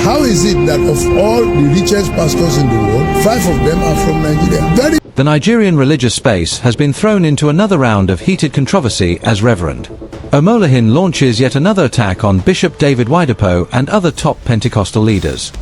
How is it that of all the richest pastors in the world, 5 of them are from Nigeria? The Nigerian religious space has been thrown into another round of heated controversy as Reverend Omolehin launches yet another attack on Bishop David Oyedepo and other top Pentecostal leaders.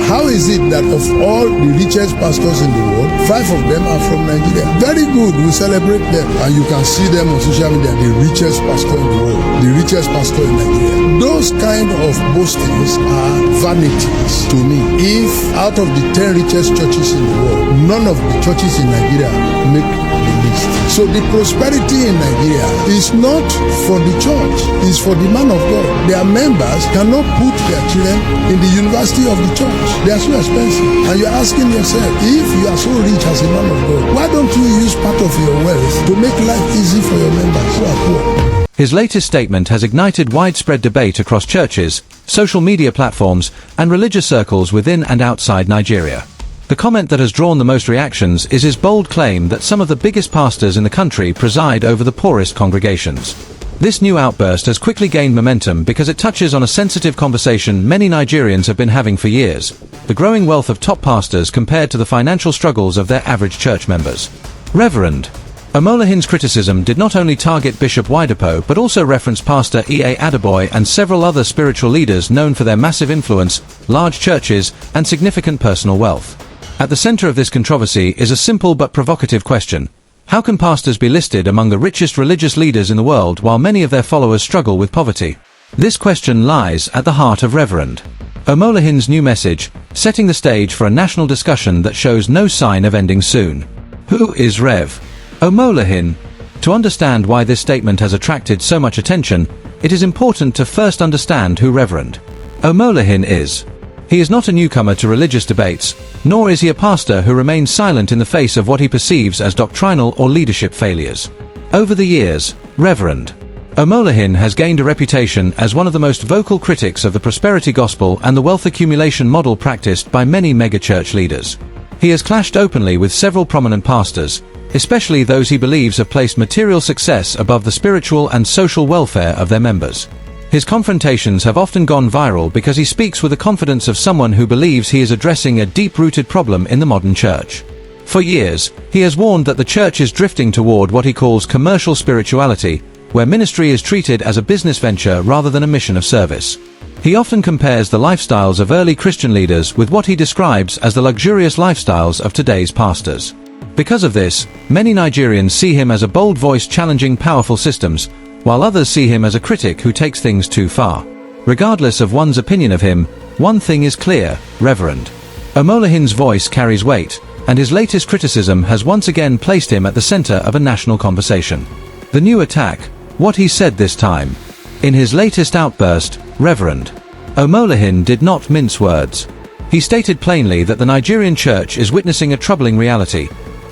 How is it that of all the richest pastors in the world, 5 of them are from Nigeria? Very good, we celebrate them. And you can see them on social media, the richest pastor in the world, the richest pastor in Nigeria. Those kind of boastings are vanities to me. If out of the 10 richest churches in the world, none of the churches in Nigeria make the list. So the prosperity in Nigeria is not for the church, it's for the man of God. Their members cannot put their children in the university of the church. They are so expensive. And you're asking yourself, if you are so rich as a man of God, why don't you use part of your wealth to make life easy for your members who are poor? His latest statement has ignited widespread debate across churches, social media platforms, and religious circles within and outside Nigeria. The comment that has drawn the most reactions is his bold claim that some of the biggest pastors in the country preside over the poorest congregations. This new outburst has quickly gained momentum because it touches on a sensitive conversation many Nigerians have been having for years: the growing wealth of top pastors compared to the financial struggles of their average church members. Reverend Omolehin's criticism did not only target Bishop Oyedepo but also referenced Pastor Adeboye and several other spiritual leaders known for their massive influence, large churches, and significant personal wealth. At the center of this controversy is a simple but provocative question: how can pastors be listed among the richest religious leaders in the world while many of their followers struggle with poverty? This question lies at the heart of Reverend Omolehin's new message, setting the stage for a national discussion that shows no sign of ending soon. Who is Rev Omolehin? To understand why this statement has attracted so much attention, it is important to first understand who Reverend Omolehin is. He is not a newcomer to religious debates, nor is he a pastor who remains silent in the face of what he perceives as doctrinal or leadership failures. Over the years, Reverend Omolehin has gained a reputation as one of the most vocal critics of the prosperity gospel and the wealth accumulation model practiced by many megachurch leaders. He has clashed openly with several prominent pastors, especially those he believes have placed material success above the spiritual and social welfare of their members. His confrontations have often gone viral because he speaks with the confidence of someone who believes he is addressing a deep-rooted problem in the modern church. For years, he has warned that the church is drifting toward what he calls commercial spirituality, where ministry is treated as a business venture rather than a mission of service. He often compares the lifestyles of early Christian leaders with what he describes as the luxurious lifestyles of today's pastors. Because of this, many Nigerians see him as a bold voice challenging powerful systems, while others see him as a critic who takes things too far. Regardless of one's opinion of him, one thing is clear: Reverend Omolehin's voice carries weight, and his latest criticism has once again placed him at the center of a national conversation. The new attack: what he said this time. In his latest outburst, Reverend Omolehin did not mince words. He stated plainly that the Nigerian church is witnessing a troubling reality.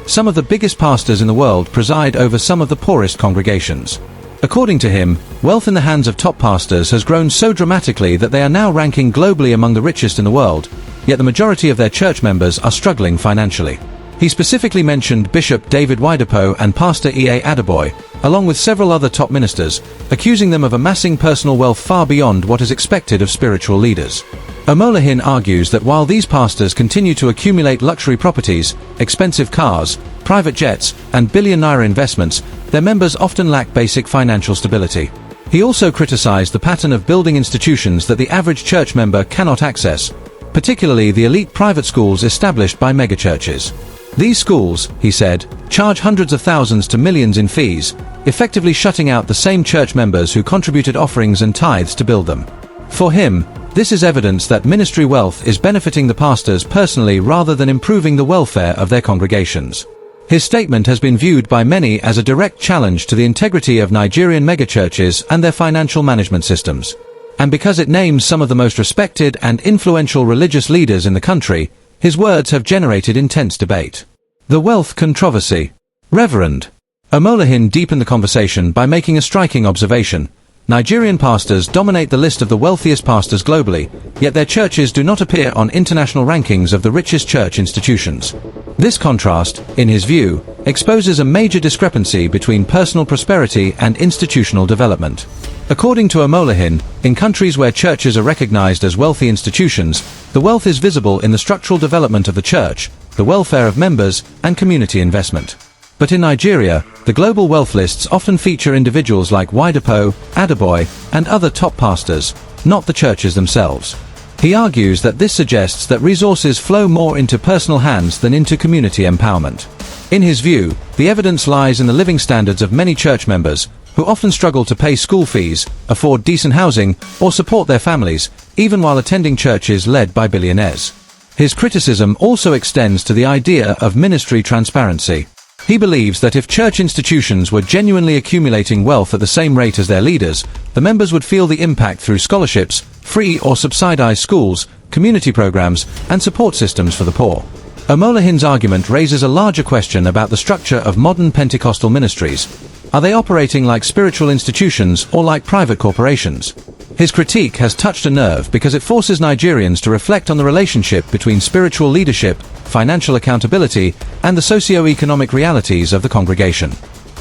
Some of the biggest pastors in the world preside over some of the poorest congregations. According to him, wealth in the hands of top pastors has grown so dramatically that they are now ranking globally among the richest in the world, yet the majority of their church members are struggling financially. He specifically mentioned Bishop David Oyedepo and Pastor Adeboye, along with several other top ministers, accusing them of amassing personal wealth far beyond what is expected of spiritual leaders. Omolehin argues that while these pastors continue to accumulate luxury properties, expensive cars, private jets, and billion-naira investments, their members often lack basic financial stability. He also criticized the pattern of building institutions that the average church member cannot access, particularly the elite private schools established by megachurches. These schools, he said, charge hundreds of thousands to millions in fees, effectively shutting out the same church members who contributed offerings and tithes to build them. For him, this is evidence that ministry wealth is benefiting the pastors personally rather than improving the welfare of their congregations. His statement has been viewed by many as a direct challenge to the integrity of Nigerian megachurches and their financial management systems. And because it names some of the most respected and influential religious leaders in the country, his words have generated intense debate. The wealth controversy. Reverend Omolehin deepened the conversation by making a striking observation. Nigerian pastors dominate the list of the wealthiest pastors globally, yet their churches do not appear on international rankings of the richest church institutions. This contrast, in his view, exposes a major discrepancy between personal prosperity and institutional development. According to Omolehin, in countries where churches are recognized as wealthy institutions, the wealth is visible in the structural development of the church, the welfare of members, and community investment. But in Nigeria, the global wealth lists often feature individuals like Oyedepo, Adeboye, and other top pastors, not the churches themselves. He argues that this suggests that resources flow more into personal hands than into community empowerment. In his view, the evidence lies in the living standards of many church members, who often struggle to pay school fees, afford decent housing, or support their families, even while attending churches led by billionaires. His criticism also extends to the idea of ministry transparency. He believes that if church institutions were genuinely accumulating wealth at the same rate as their leaders, the members would feel the impact through scholarships, free or subsidized schools, community programs, and support systems for the poor. Omolehin's argument raises a larger question about the structure of modern Pentecostal ministries. Are they operating like spiritual institutions or like private corporations? His critique has touched a nerve because it forces Nigerians to reflect on the relationship between spiritual leadership, financial accountability, and the socio-economic realities of the congregation.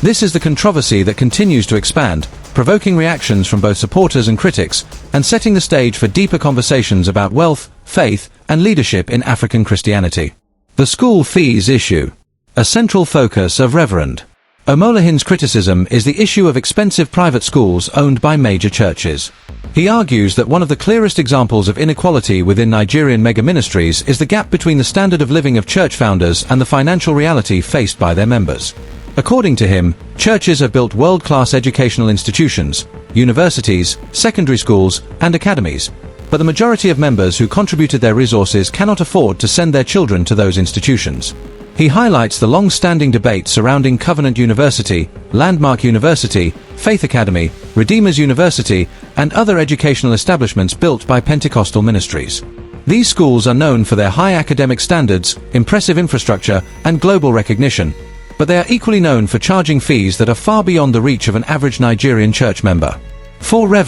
This is the controversy that continues to expand, provoking reactions from both supporters and critics, and setting the stage for deeper conversations about wealth, faith, and leadership in African Christianity. The school fees issue. A central focus of Rev. Omolehin's criticism is the issue of expensive private schools owned by major churches. He argues that one of the clearest examples of inequality within Nigerian mega-ministries is the gap between the standard of living of church founders and the financial reality faced by their members. According to him, churches have built world-class educational institutions, universities, secondary schools, and academies, but the majority of members who contributed their resources cannot afford to send their children to those institutions. He highlights the long-standing debate surrounding Covenant University, Landmark University, Faith Academy, Redeemer's University, and other educational establishments built by Pentecostal ministries. These schools are known for their high academic standards, impressive infrastructure, and global recognition, but they are equally known for charging fees that are far beyond the reach of an average Nigerian church member. For Rev.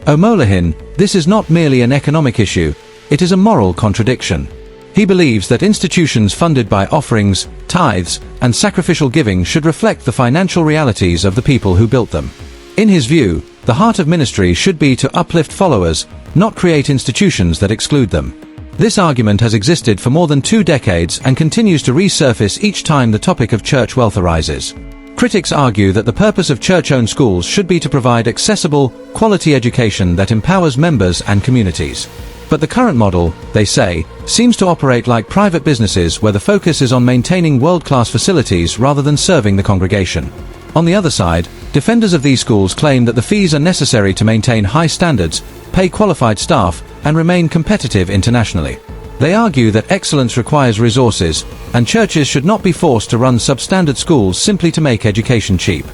Omolehin, this is not merely an economic issue, it is a moral contradiction. He believes that institutions funded by offerings, tithes, and sacrificial giving should reflect the financial realities of the people who built them. In his view, the heart of ministry should be to uplift followers, not create institutions that exclude them. This argument has existed for more than 2 decades and continues to resurface each time the topic of church wealth arises. Critics argue that the purpose of church-owned schools should be to provide accessible, quality education that empowers members and communities. But the current model, they say, seems to operate like private businesses where the focus is on maintaining world-class facilities rather than serving the congregation. On the other side, defenders of these schools claim that the fees are necessary to maintain high standards, pay qualified staff, and remain competitive internationally. They argue that excellence requires resources, and churches should not be forced to run substandard schools simply to make education cheap.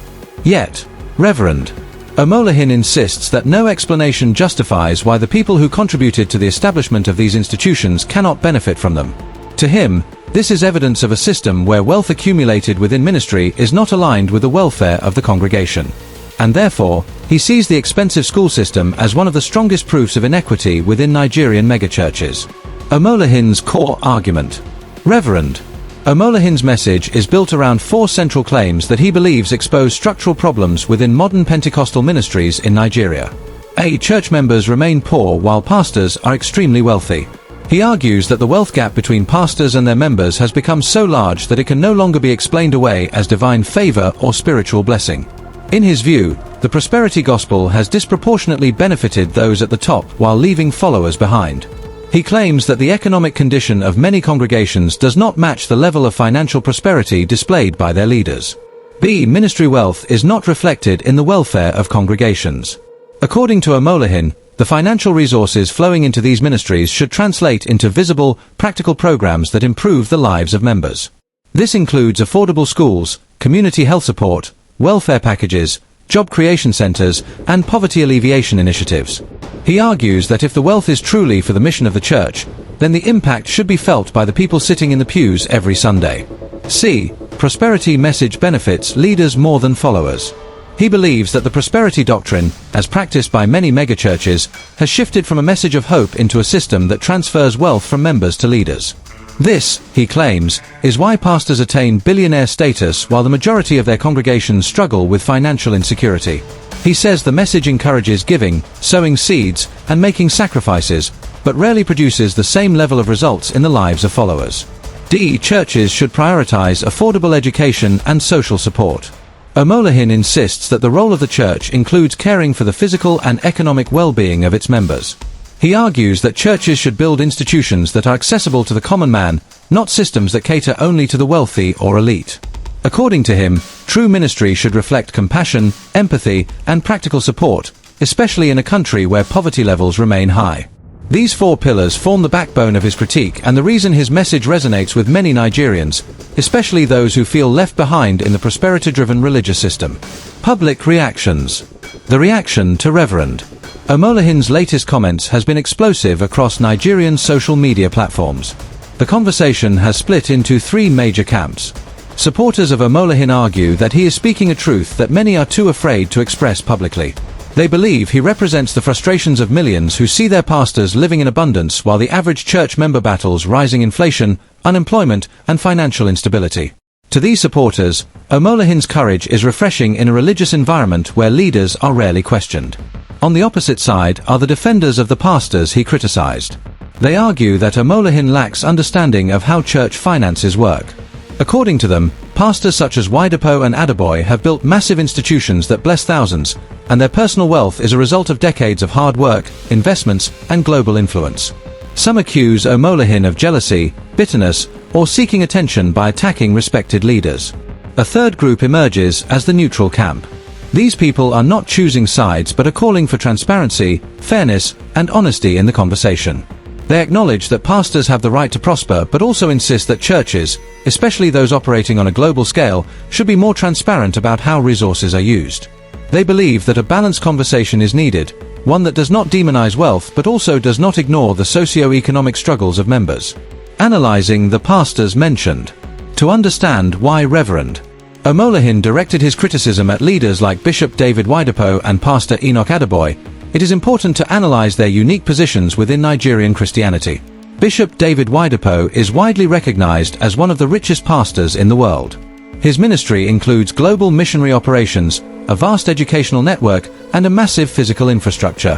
Yet, Rev. Omolehin insists that no explanation justifies why the people who contributed to the establishment of these institutions cannot benefit from them. To him, this is evidence of a system where wealth accumulated within ministry is not aligned with the welfare of the congregation. And therefore, he sees the expensive school system as one of the strongest proofs of inequity within Nigerian megachurches. Omolehin's core argument. Rev. Omolehin's message is built around 4 central claims that he believes expose structural problems within modern Pentecostal ministries in Nigeria. A. Church members remain poor while pastors are extremely wealthy. He argues that the wealth gap between pastors and their members has become so large that it can no longer be explained away as divine favor or spiritual blessing. In his view, the prosperity gospel has disproportionately benefited those at the top while leaving followers behind. He claims that the economic condition of many congregations does not match the level of financial prosperity displayed by their leaders. B. Ministry wealth is not reflected in the welfare of congregations. According to Omolehin, the financial resources flowing into these ministries should translate into visible, practical programs that improve the lives of members. This includes affordable schools, community health support, welfare packages, job creation centers, and poverty alleviation initiatives. He argues that if the wealth is truly for the mission of the church, then the impact should be felt by the people sitting in the pews every Sunday. C. Prosperity message benefits leaders more than followers. He believes that the prosperity doctrine, as practiced by many megachurches, has shifted from a message of hope into a system that transfers wealth from members to leaders. This, he claims, is why pastors attain billionaire status while the majority of their congregations struggle with financial insecurity. He says the message encourages giving, sowing seeds, and making sacrifices, but rarely produces the same level of results in the lives of followers. Churches should prioritize affordable education and social support. Omolehin insists that the role of the church includes caring for the physical and economic well-being of its members. He argues that churches should build institutions that are accessible to the common man, not systems that cater only to the wealthy or elite. According to him, true ministry should reflect compassion, empathy, and practical support, especially in a country where poverty levels remain high. These four pillars form the backbone of his critique and the reason his message resonates with many Nigerians, especially those who feel left behind in the prosperity-driven religious system. Public reactions. The reaction to Reverend Omolehin's latest comments has been explosive across Nigerian social media platforms. The conversation has split into three major camps. Supporters of Omolehin argue that he is speaking a truth that many are too afraid to express publicly. They believe he represents the frustrations of millions who see their pastors living in abundance while the average church member battles rising inflation, unemployment, and financial instability. To these supporters, Omolehin's courage is refreshing in a religious environment where leaders are rarely questioned. On the opposite side are the defenders of the pastors he criticized. They argue that Omolehin lacks understanding of how church finances work. According to them, pastors such as Oyedepo and Adeboye have built massive institutions that bless thousands, and their personal wealth is a result of decades of hard work, investments, and global influence. Some accuse Omolehin of jealousy, bitterness, or seeking attention by attacking respected leaders. A third group emerges as the neutral camp. These people are not choosing sides but are calling for transparency, fairness, and honesty in the conversation. They acknowledge that pastors have the right to prosper but also insist that churches, especially those operating on a global scale, should be more transparent about how resources are used. They believe that a balanced conversation is needed, one that does not demonize wealth but also does not ignore the socio-economic struggles of members. Analyzing the pastors mentioned. To understand why Reverend Omolehin directed his criticism at leaders like Bishop David Oyedepo and Pastor Adeboye, it is important to analyze their unique positions within Nigerian Christianity. Bishop David Oyedepo is widely recognized as one of the richest pastors in the world. His ministry includes global missionary operations, a vast educational network, and a massive physical infrastructure.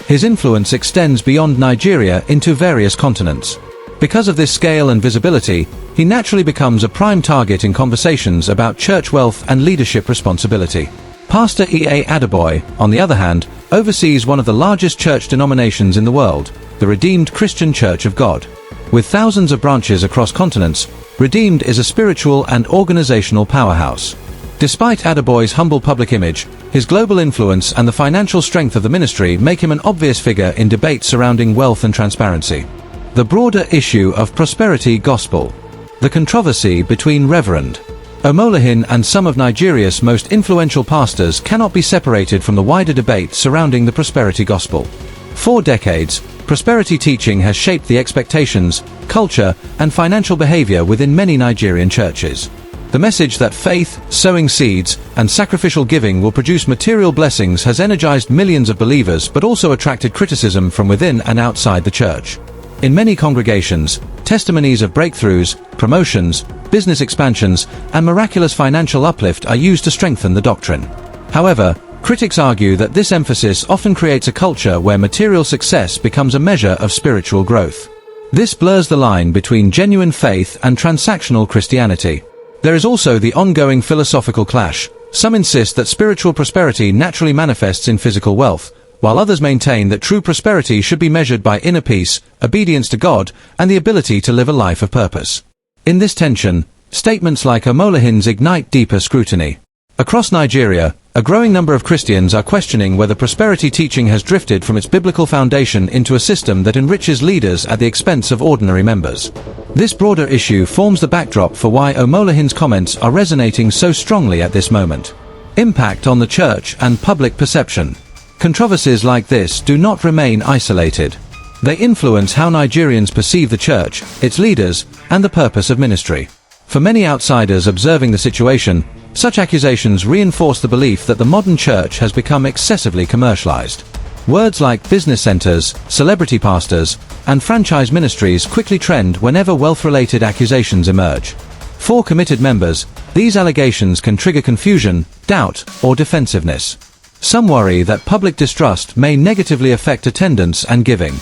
His influence extends beyond Nigeria into various continents. Because of this scale and visibility, he naturally becomes a prime target in conversations about church wealth and leadership responsibility. Pastor Adeboye, on the other hand, oversees one of the largest church denominations in the world, the Redeemed Christian Church of God. With thousands of branches across continents, Redeemed is a spiritual and organizational powerhouse. Despite Adeboye's humble public image, his global influence and the financial strength of the ministry make him an obvious figure in debates surrounding wealth and transparency. The broader issue of prosperity gospel. The controversy between Reverend Omolehin and some of Nigeria's most influential pastors cannot be separated from the wider debate surrounding the prosperity gospel. For decades, prosperity teaching has shaped the expectations, culture, and financial behavior within many Nigerian churches. The message that faith, sowing seeds, and sacrificial giving will produce material blessings has energized millions of believers but also attracted criticism from within and outside the church. In many congregations, testimonies of breakthroughs, promotions, business expansions, and miraculous financial uplift are used to strengthen the doctrine. However, critics argue that this emphasis often creates a culture where material success becomes a measure of spiritual growth. This blurs the line between genuine faith and transactional Christianity. There is also the ongoing philosophical clash. Some insist that spiritual prosperity naturally manifests in physical wealth, while others maintain that true prosperity should be measured by inner peace, obedience to God, and the ability to live a life of purpose. In this tension, statements like Omolehin's ignite deeper scrutiny. Across Nigeria, a growing number of Christians are questioning whether prosperity teaching has drifted from its biblical foundation into a system that enriches leaders at the expense of ordinary members. This broader issue forms the backdrop for why Omolehin's comments are resonating so strongly at this moment. Impact on the church and public perception. Controversies like this do not remain isolated. They influence how Nigerians perceive the church, its leaders, and the purpose of ministry. For many outsiders observing the situation, such accusations reinforce the belief that the modern church has become excessively commercialized. Words like business centers, celebrity pastors, and franchise ministries quickly trend whenever wealth-related accusations emerge. For committed members, these allegations can trigger confusion, doubt, or defensiveness. Some worry that public distrust may negatively affect attendance and giving.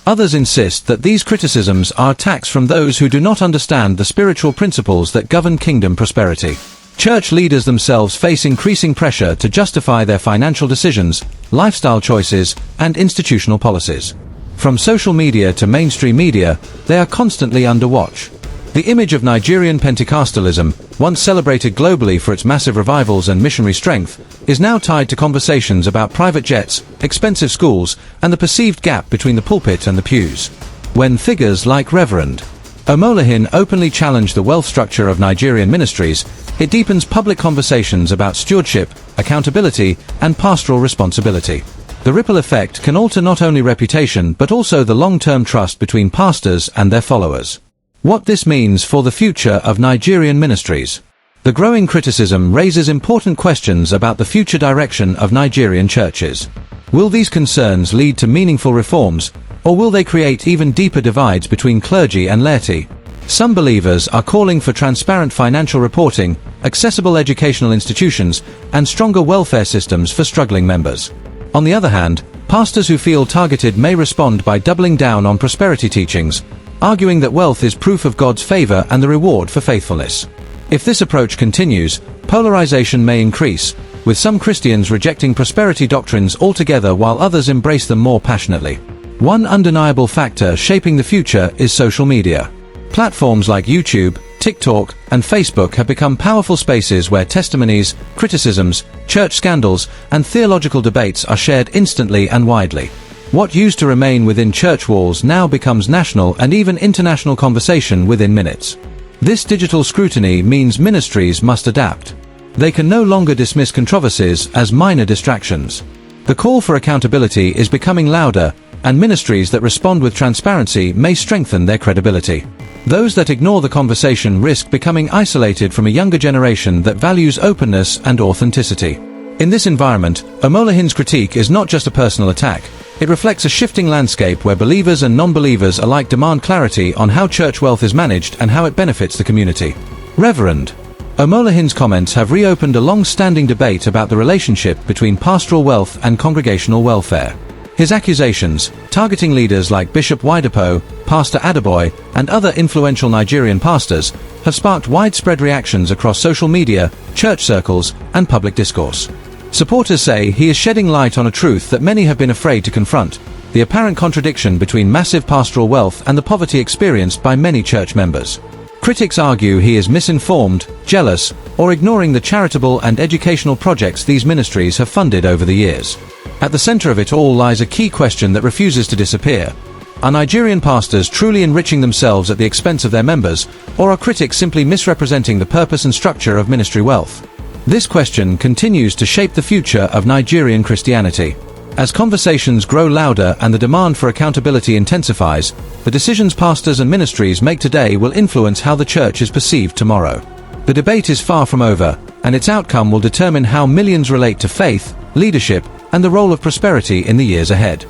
Others insist that these criticisms are attacks from those who do not understand the spiritual principles that govern kingdom prosperity. Church leaders themselves face increasing pressure to justify their financial decisions, lifestyle choices, and institutional policies. From social media to mainstream media, they are constantly under watch. The image of Nigerian Pentecostalism, once celebrated globally for its massive revivals and missionary strength, is now tied to conversations about private jets, expensive schools, and the perceived gap between the pulpit and the pews. When figures like Rev Omolehin openly challenge the wealth structure of Nigerian ministries, it deepens public conversations about stewardship, accountability, and pastoral responsibility. The ripple effect can alter not only reputation but also the long-term trust between pastors and their followers. What this means for the future of Nigerian ministries. The growing criticism raises important questions about the future direction of Nigerian churches. Will these concerns lead to meaningful reforms, or will they create even deeper divides between clergy and laity? Some believers are calling for transparent financial reporting, accessible educational institutions, and stronger welfare systems for struggling members. On the other hand, pastors who feel targeted may respond by doubling down on prosperity teachings, arguing that wealth is proof of God's favor and the reward for faithfulness. If this approach continues, polarization may increase, with some Christians rejecting prosperity doctrines altogether while others embrace them more passionately. One undeniable factor shaping the future is social media. Platforms like YouTube, TikTok, and Facebook have become powerful spaces where testimonies, criticisms, church scandals, and theological debates are shared instantly and widely. What used to remain within church walls now becomes national and even international conversation within minutes. This digital scrutiny means ministries must adapt. They can no longer dismiss controversies as minor distractions. The call for accountability is becoming louder, and ministries that respond with transparency may strengthen their credibility. Those that ignore the conversation risk becoming isolated from a younger generation that values openness and authenticity. In this environment, Omolehin's critique is not just a personal attack. It reflects a shifting landscape where believers and non-believers alike demand clarity on how church wealth is managed and how it benefits the community. Reverend Omolehin's comments have reopened a long-standing debate about the relationship between pastoral wealth and congregational welfare. His accusations, targeting leaders like Bishop Oyedepo, Pastor Adeboye, and other influential Nigerian pastors, have sparked widespread reactions across social media, church circles, and public discourse. Supporters say he is shedding light on a truth that many have been afraid to confront: the apparent contradiction between massive pastoral wealth and the poverty experienced by many church members. Critics argue he is misinformed, jealous, or ignoring the charitable and educational projects these ministries have funded over the years. At the center of it all lies a key question that refuses to disappear. Are Nigerian pastors truly enriching themselves at the expense of their members, or are critics simply misrepresenting the purpose and structure of ministry wealth? This question continues to shape the future of Nigerian Christianity. As conversations grow louder and the demand for accountability intensifies, the decisions pastors and ministries make today will influence how the church is perceived tomorrow. The debate is far from over, and its outcome will determine how millions relate to faith, leadership, and the role of prosperity in the years ahead.